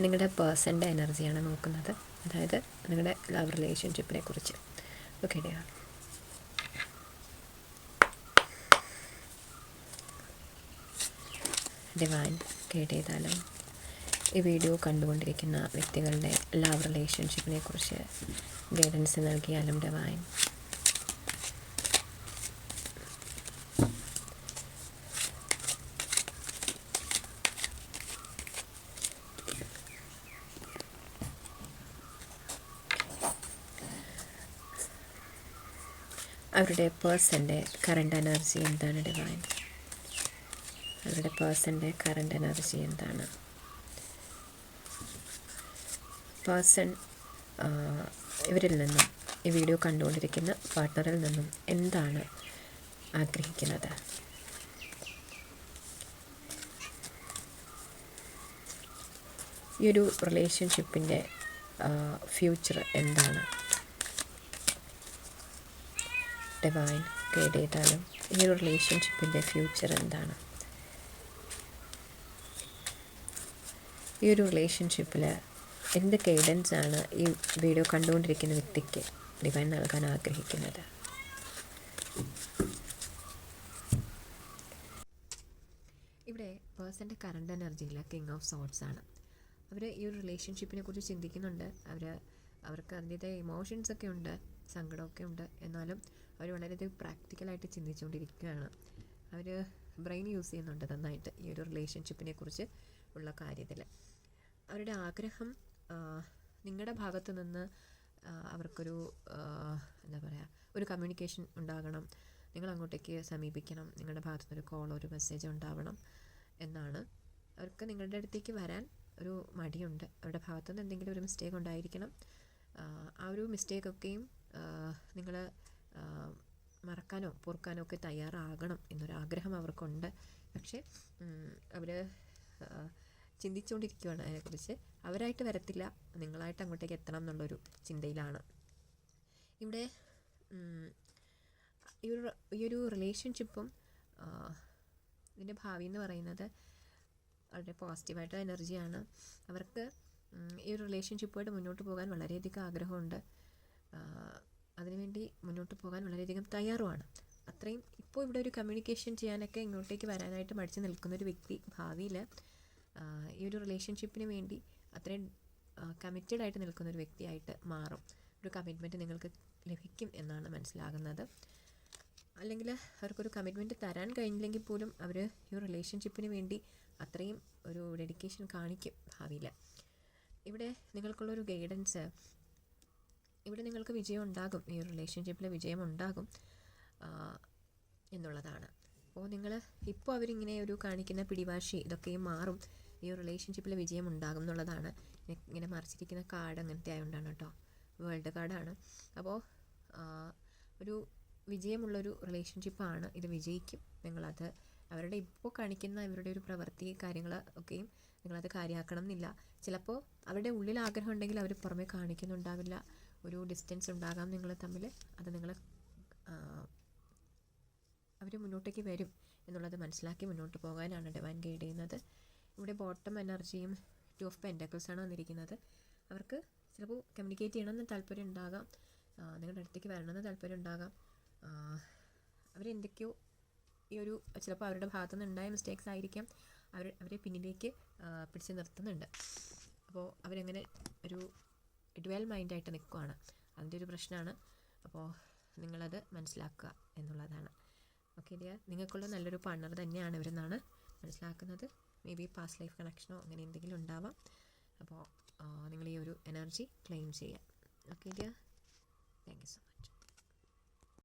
നിങ്ങളുടെ പേഴ്സൻ്റെ എനർജിയാണ് നോക്കുന്നത്, അതായത് നിങ്ങളുടെ ലവ് റിലേഷൻഷിപ്പിനെ കുറിച്ച്. Okay dear. ഡിവൈൻ ഗൈഡ് ചെയ്താലും ഈ വീഡിയോ കണ്ടുകൊണ്ടിരിക്കുന്ന വ്യക്തികളുടെ ലവ് റിലേഷൻഷിപ്പിനെ കുറിച്ച് ഗൈഡൻസ് നൽകിയാലും ഡിവൈൻ. അവരുടെ പേഴ്സൻ്റെ കറണ്ട് എനർജി എന്താണ് ഡിവൈൻ? അവരുടെ പേഴ്സൻ്റെ കറണ്ട് എനർജി എന്താണ്? പേഴ്സൺ ഇവരിൽ നിന്നും, ഈ വീഡിയോ കണ്ടുകൊണ്ടിരിക്കുന്ന പാർട്ട്ണറിൽ നിന്നും എന്താണ് ആഗ്രഹിക്കുന്നത്? ഈ ഒരു റിലേഷൻഷിപ്പിൻ്റെ ഫ്യൂച്ചർ എന്താണ്? ഡിവൈൻ ഗൈഡ് ചെയ്താലും ഈ ഒരു റിലേഷൻഷിപ്പിൻ്റെ ഫ്യൂച്ചർ എന്താണ്? ഈ ഒരു റിലേഷൻഷിപ്പിൽ എന്ത് ഗൈഡൻസ് ആണ് ഈ വീഡിയോ കണ്ടുകൊണ്ടിരിക്കുന്ന വ്യക്തിക്ക് ഡിവൈൻ നൽകാൻ ആഗ്രഹിക്കുന്നത്? ഇവിടെ പേഴ്സൻ്റെ കറണ്ട് എനർജിയിൽ കിങ് ഓഫ് സോർട്സ് ആണ്. അവർ ഈ ഒരു റിലേഷൻഷിപ്പിനെ കുറിച്ച് ചിന്തിക്കുന്നുണ്ട്. അവർക്ക് അതിൻ്റെതായ ഇമോഷൻസ് ഒക്കെ ഉണ്ട്, സങ്കടമൊക്കെ ഉണ്ട്. എന്നാലും അവർ വളരെയധികം പ്രാക്ടിക്കലായിട്ട് ചിന്തിച്ചുകൊണ്ടിരിക്കുകയാണ്. അവർ ബ്രെയിൻ യൂസ് ചെയ്യുന്നുണ്ട് നന്നായിട്ട് ഈ ഒരു റിലേഷൻഷിപ്പിനെ കുറിച്ച് ഉള്ള കാര്യത്തിൽ. അവരുടെ ആഗ്രഹം നിങ്ങളുടെ ഭാഗത്തു നിന്ന് അവർക്കൊരു എന്താ പറയുക, ഒരു കമ്മ്യൂണിക്കേഷൻ ഉണ്ടാകണം, നിങ്ങൾ അങ്ങോട്ടേക്ക് സമീപിക്കണം, നിങ്ങളുടെ ഭാഗത്തു നിന്നൊരു കോൾ, ഒരു മെസ്സേജ് ഉണ്ടാവണം എന്നാണ്. അവർക്ക് നിങ്ങളുടെ അടുത്തേക്ക് വരാൻ ഒരു മടിയുണ്ട്. അവരുടെ ഭാഗത്തു നിന്ന് എന്തെങ്കിലും ഒരു മിസ്റ്റേക്ക് ഉണ്ടായിരിക്കണം. ആ ഒരു മിസ്റ്റേക്കൊക്കെയും നിങ്ങൾ മറക്കാനോ പൊറുക്കാനോ ഒക്കെ തയ്യാറാകണം എന്നൊരാഗ്രഹം അവർക്കുണ്ട്. പക്ഷേ അവർ ചിന്തിച്ചുകൊണ്ടിരിക്കുകയാണ് അതിനെക്കുറിച്ച്. അവരായിട്ട് വരത്തില്ല, നിങ്ങളായിട്ട് അങ്ങോട്ടേക്ക് എത്തണം എന്നുള്ളൊരു ചിന്തയിലാണ്. ഇവിടെ ഈ ഒരു റിലേഷൻഷിപ്പും ഇതിൻ്റെ ഭാവി എന്ന് പറയുന്നത് വളരെ പോസിറ്റീവായിട്ടുള്ള എനർജിയാണ്. അവർക്ക് ഈ ഒരു റിലേഷൻഷിപ്പുമായിട്ട് മുന്നോട്ട് പോകാൻ വളരെയധികം ആഗ്രഹമുണ്ട്. അതിനുവേണ്ടി മുന്നോട്ട് പോകാൻ വളരെയധികം തയ്യാറുമാണ്. അത്രയും ഇപ്പോൾ ഇവിടെ ഒരു കമ്മ്യൂണിക്കേഷൻ ചെയ്യാനൊക്കെ ഇങ്ങോട്ടേക്ക് വരാനായിട്ട് മടിച്ച് നിൽക്കുന്നൊരു വ്യക്തി ഭാവിയിൽ ഈ ഒരു റിലേഷൻഷിപ്പിന് വേണ്ടി അത്രയും കമ്മിറ്റഡ് ആയിട്ട് നിൽക്കുന്നൊരു വ്യക്തിയായിട്ട് മാറും. ഒരു കമ്മിറ്റ്മെൻറ്റ് നിങ്ങൾക്ക് ലഭിക്കും എന്നാണ് മനസ്സിലാകുന്നത്. അല്ലെങ്കിൽ അവർക്കൊരു കമ്മിറ്റ്മെൻറ്റ് തരാൻ കഴിഞ്ഞില്ലെങ്കിൽ പോലും അവർ ഈ ഒരു റിലേഷൻഷിപ്പിന് വേണ്ടി അത്രയും ഒരു ഡെഡിക്കേഷൻ കാണിക്കും ഭാവിയിൽ. ഇവിടെ നിങ്ങൾക്കുള്ളൊരു ഗൈഡൻസ്, ഇവിടെ നിങ്ങൾക്ക് വിജയം ഉണ്ടാകും, ഈ ഒരു റിലേഷൻഷിപ്പിൽ വിജയം ഉണ്ടാകും എന്നുള്ളതാണ്. അപ്പോൾ നിങ്ങൾ ഇപ്പോൾ അവരിങ്ങനെ ഒരു കാണിക്കുന്ന പിടിവാശി ഇതൊക്കെയും മാറും, ഈ ഒരു റിലേഷൻഷിപ്പിൽ വിജയം ഉണ്ടാകും എന്നുള്ളതാണ്. ഇങ്ങനെ മറിച്ചിരിക്കുന്ന കാർഡ് അങ്ങനത്തെ ആയതുകൊണ്ടാണ് കേട്ടോ, വേൾഡ് കാർഡാണ്. അപ്പോൾ ഒരു വിജയമുള്ളൊരു റിലേഷൻഷിപ്പാണ് ഇത്, വിജയിക്കും. നിങ്ങളത് അവരുടെ ഇപ്പോൾ കാണിക്കുന്ന ഇവരുടെ ഒരു പ്രവൃത്തി കാര്യങ്ങൾ ഒക്കെയും നിങ്ങളത് കാര്യമാക്കണം എന്നില്ല. ചിലപ്പോൾ അവരുടെ ഉള്ളിൽ ആഗ്രഹം ഉണ്ടെങ്കിൽ അവർ പുറമെ കാണിക്കുന്നുണ്ടാവില്ല. ഒരു ഡിസ്റ്റൻസ് ഉണ്ടാകാം നിങ്ങൾ തമ്മിൽ. അത് നിങ്ങൾ അവർ മുന്നോട്ടേക്ക് വരും എന്നുള്ളത് മനസ്സിലാക്കി മുന്നോട്ട് പോകാനാണ് ഡിവൈൻ ഗൈഡ് ചെയ്യുന്നത്. ഇവിടെ ബോട്ടം എനർജിയും 2 ഓഫ് പെൻറ്റക്കിൾസ് ആണ് വന്നിരിക്കുന്നത്. അവർക്ക് ചിലപ്പോൾ കമ്മ്യൂണിക്കേറ്റ് ചെയ്യണമെന്ന് താല്പര്യം ഉണ്ടാകാം, നിങ്ങളുടെ അടുത്തേക്ക് വരണമെന്ന് താല്പര്യം ഉണ്ടാകാം. അവരെന്തൊക്കെയോ ഈ ഒരു ചിലപ്പോൾ അവരുടെ ഭാഗത്തുനിന്ന് ഉണ്ടായ മിസ്റ്റേക്സ് ആയിരിക്കാം അവരെ പിന്നിലേക്ക് പിടിച്ച് നിർത്തുന്നുണ്ട്. അപ്പോൾ അവരങ്ങനെ ഒരു ഡ്വെൽ മൈൻഡായിട്ട് നിൽക്കുകയാണ്. അതിൻ്റെ ഒരു പ്രശ്നമാണ്. അപ്പോൾ നിങ്ങളത് മനസ്സിലാക്കുക എന്നുള്ളതാണ്. ഓക്കെ ഡിയർ, നിങ്ങൾക്കുള്ള നല്ലൊരു പാർട്ണർ തന്നെയാണ് ഇവരെന്നാണ് മനസ്സിലാക്കുന്നത്. മേ ബി പാസ്റ്റ് ലൈഫ് കണക്ഷനോ അങ്ങനെ എന്തെങ്കിലും ഉണ്ടാവാം. അപ്പോൾ നിങ്ങൾ ഈ ഒരു എനർജി ക്ലെയിം ചെയ്യുക. Okay dear, thank you so much.